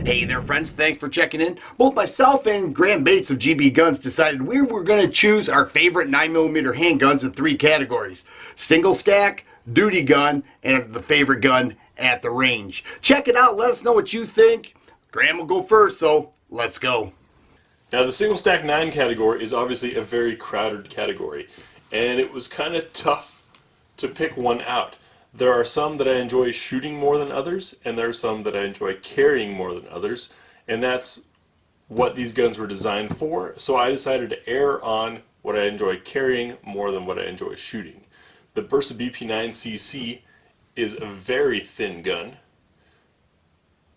Hey there friends, thanks for checking in. Both myself and Graham Bates of GBGuns decided we were going to choose our favorite 9mm handguns in 3 categories. Single stack, duty gun, and the favorite gun at the range. Check it out, let us know what you think. Graham will go first, so let's go. Now the single stack 9 category is obviously a very crowded category, and it was kind of tough to pick one out. There are some that I enjoy shooting more than others, and there are some that I enjoy carrying more than others, and that's what these guns were designed for. So I decided to err on what I enjoy carrying more than what I enjoy shooting. The Bersa BP9cc is a very thin gun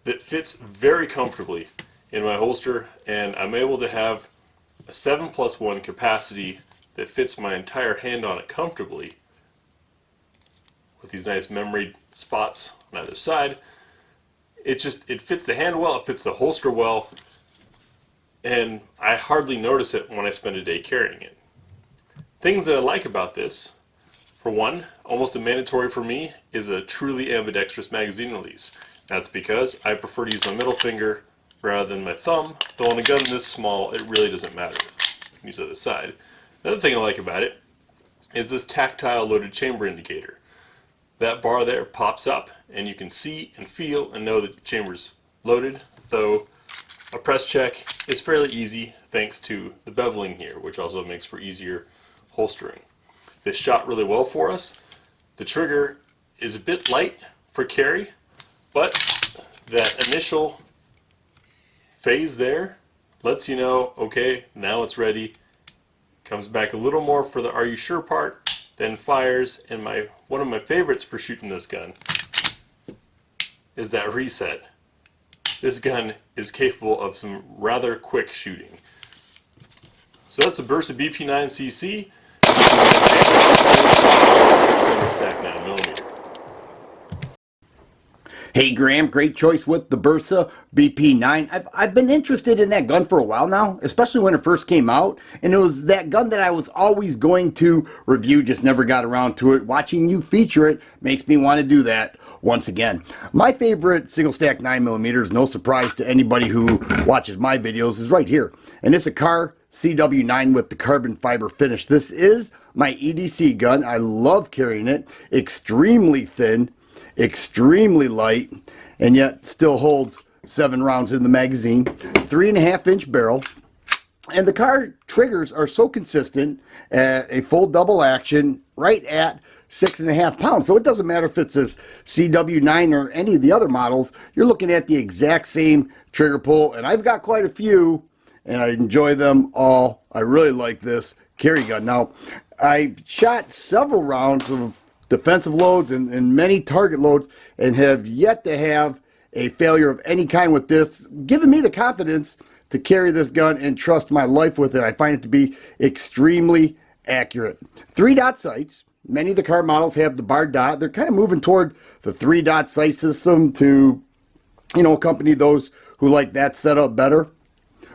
that fits very comfortably in my holster, and I'm able to have a 7+1 capacity that fits my entire hand on it comfortably, with these nice memory spots on either side. It fits the hand well, it fits the holster well, and I hardly notice it when I spend a day carrying it. Things that I like about this: for one, almost a mandatory for me is a truly ambidextrous magazine release. That's because I prefer to use my middle finger rather than my thumb, though on a gun this small it really doesn't matter. You can use it on the side. Another thing I like about it is this tactile loaded chamber indicator. That bar there pops up and you can see and feel and know that the chamber's loaded, though a press check is fairly easy thanks to the beveling here, which also makes for easier holstering. This shot really well for us. The trigger is a bit light for carry, but that initial phase there lets you know, okay, now it's ready. Comes back a little more for the "are you sure" part, then fires, and one of my favorites for shooting this gun is that reset. This gun is capable of some rather quick shooting. So that's the Bersa BP9cc, single stack 9mm. Hey Graham, great choice with the Bersa BP9. I've been interested in that gun for a while now, especially when it first came out, and it was that gun that I was always going to review, just never got around to it. Watching you feature it makes me want to do that once again. My favorite single stack 9mm, no surprise to anybody who watches my videos, is right here, and it's a Car CW9 with the carbon fiber finish. This is my EDC gun. I love carrying it. Extremely thin, extremely light, and yet still holds 7 rounds in the magazine. 3.5-inch barrel, and the Car triggers are so consistent at a full double action right at 6.5 pounds. So it doesn't matter if it's a CW9 or any of the other models, you're looking at the exact same trigger pull, and I've got quite a few and I enjoy them all. I really like this carry gun. Now, I've shot several rounds of defensive loads and many target loads, and have yet to have a failure of any kind with this, giving me the confidence to carry this gun and trust my life with it. I find it to be extremely accurate. 3-dot sights. Many of the Car models have the bar dot. They're kind of moving toward the 3-dot sight system to, accompany those who like that setup better.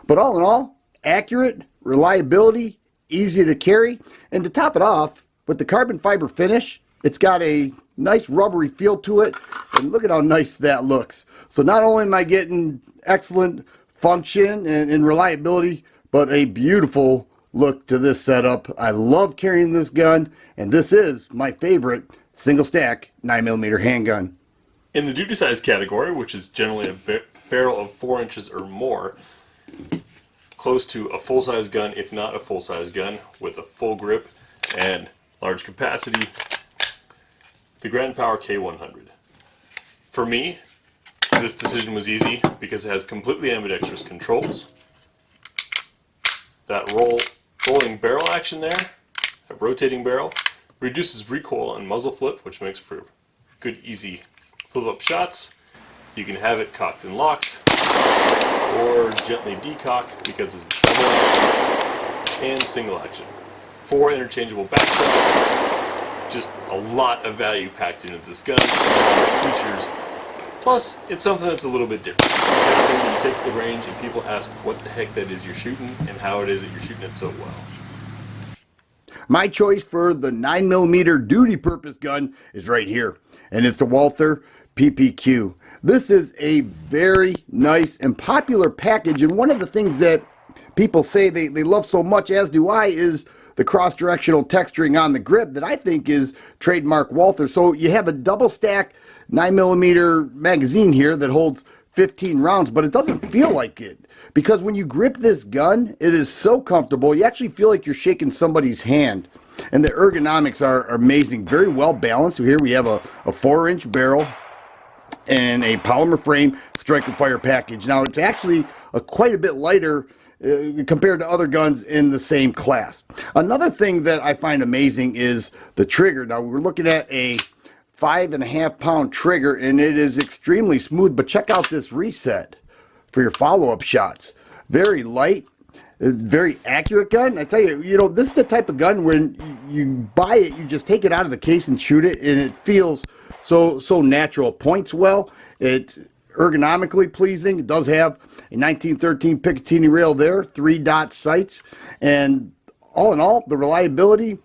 But all in all, accurate, reliability, easy to carry, and to top it off, with the carbon fiber finish, it's got a nice rubbery feel to it, and look at how nice that looks. So not only am I getting excellent function and reliability, but a beautiful look to this setup. I love carrying this gun, and this is my favorite single stack 9mm handgun. In the duty size category, which is generally a barrel of 4 inches or more, close to a full-size gun, if not a full-size gun, with a full grip and large capacity, the Grand Power K100. For me, this decision was easy because it has completely ambidextrous controls. That rolling barrel action there, that rotating barrel, reduces recoil and muzzle flip, which makes for good, easy flip-up shots. You can have it cocked and locked, or gently decock because it's double action, and single action. 4 interchangeable back straps, just a lot of value packed into this gun, features. Plus, it's something that's a little bit different. It's the kind of thing that you take to the range and people ask what the heck that is you're shooting and how it is that you're shooting it so well. My choice for the 9mm duty purpose gun is right here, and it's the Walther PPQ. This is a very nice and popular package, and one of the things that people say they love so much, as do I, is the cross-directional texturing on the grip that I think is trademark Walther. So you have a double stack 9mm magazine here that holds 15 rounds, but it doesn't feel like it, because when you grip this gun, it is so comfortable. You actually feel like you're shaking somebody's hand. And the ergonomics are amazing, very well balanced. So here we have a 4-inch barrel and a polymer frame strike and fire package. Now it's actually quite a bit lighter compared to other guns in the same class. Another thing that I find amazing is the trigger. Now we're looking at a 5.5 pound trigger, and it is extremely smooth, but check out this reset for your follow-up shots. Very light, very accurate gun. I tell you, this is the type of gun when you buy it, you just take it out of the case and shoot it, and it feels so natural. It points well. It's ergonomically pleasing. It does have a 1913 Picatinny rail there, 3-dot sights, and all in all, the reliability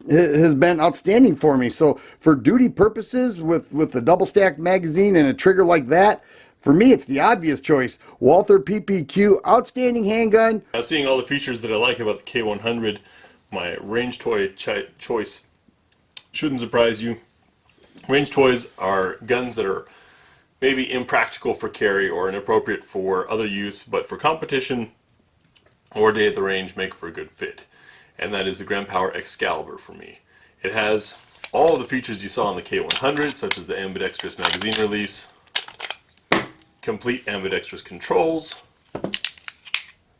has been outstanding for me. So for duty purposes, with a double stacked magazine and a trigger like that, for me, it's the obvious choice. Walther PPQ, outstanding handgun. Now, seeing all the features that I like about the K100, my range toy choice shouldn't surprise you. Range toys are guns that are maybe impractical for carry or inappropriate for other use, but for competition or day at the range make for a good fit. And that is the Grandpower Excalibur for me. It has all the features you saw on the K100, such as the Ambidextrous magazine release, complete ambidextrous controls,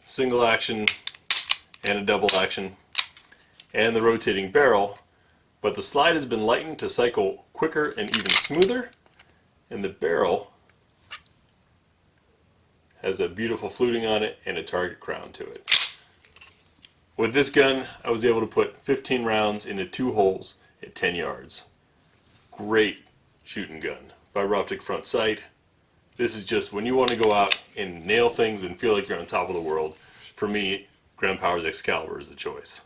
single action and a double action, and the rotating barrel, but the slide has been lightened to cycle quicker and even smoother, and the barrel has a beautiful fluting on it and a target crown to it. With this gun, I was able to put 15 rounds into 2 holes at 10 yards. Great shooting gun. Fiber optic front sight. This is just when you want to go out and nail things and feel like you're on top of the world. For me, Grandpower's Excalibur is the choice.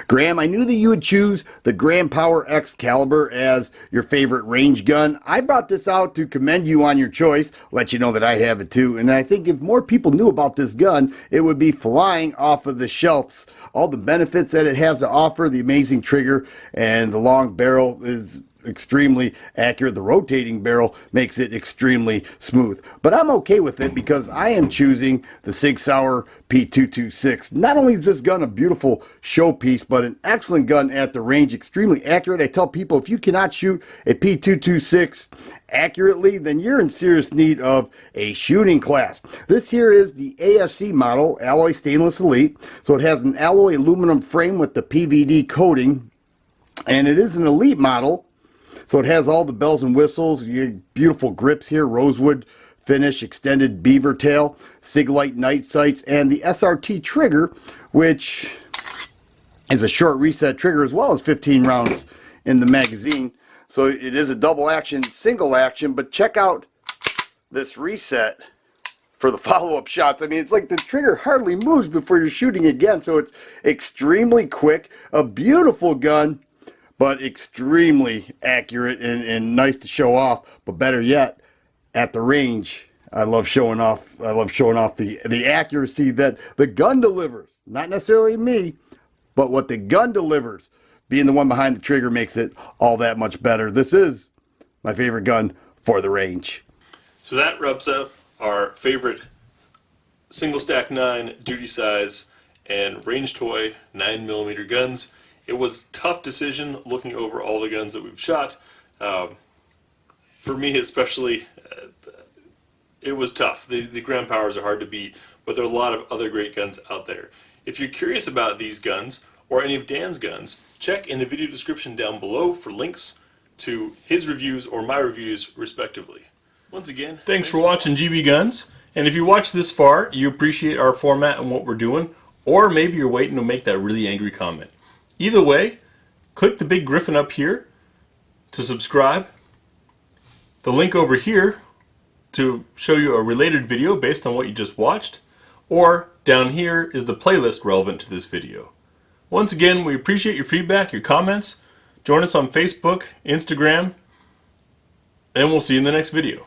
Graham, I knew that you would choose the Grandpower Excalibur as your favorite range gun. I brought this out to commend you on your choice, let you know that I have it too, and I think if more people knew about this gun, it would be flying off of the shelves. All the benefits that it has to offer, the amazing trigger, and the long barrel is extremely accurate. The rotating barrel makes it extremely smooth, but I'm okay with it because I am choosing the Sig Sauer P226. Not only is this gun a beautiful showpiece, but an excellent gun at the range, extremely accurate. I tell people, if you cannot shoot a P226 accurately, then you're in serious need of a shooting class. This here is the ASC model, Alloy Stainless Elite. So it has an alloy aluminum frame with the PVD coating, and it is an Elite model. So it has all the bells and whistles, beautiful grips here, rosewood finish, extended beaver tail, Sig-Light night sights, and the SRT trigger, which is a short reset trigger as well as 15 rounds in the magazine. So it is a double action, single action, but check out this reset for the follow-up shots. I mean, it's like the trigger hardly moves before you're shooting again, so it's extremely quick, a beautiful gun, but extremely accurate and nice to show off. But better yet, at the range, I love showing off the accuracy that the gun delivers. Not necessarily me, but what the gun delivers. Being the one behind the trigger makes it all that much better. This is my favorite gun for the range. So that wraps up our favorite single stack 9 duty size and range toy 9mm guns. It was a tough decision looking over all the guns that we've shot. For me especially, it was tough. The Grandpowers are hard to beat, but there are a lot of other great guns out there. If you're curious about these guns or any of Dan's guns, check in the video description down below for links to his reviews or my reviews respectively. Once again, thanks for watching GB Guns, and if you watched this far, you appreciate our format and what we're doing, or maybe you're waiting to make that really angry comment. Either way, click the big griffin up here to subscribe, the link over here to show you a related video based on what you just watched, or down here is the playlist relevant to this video. Once again, we appreciate your feedback, your comments. Join us on Facebook, Instagram, and we'll see you in the next video.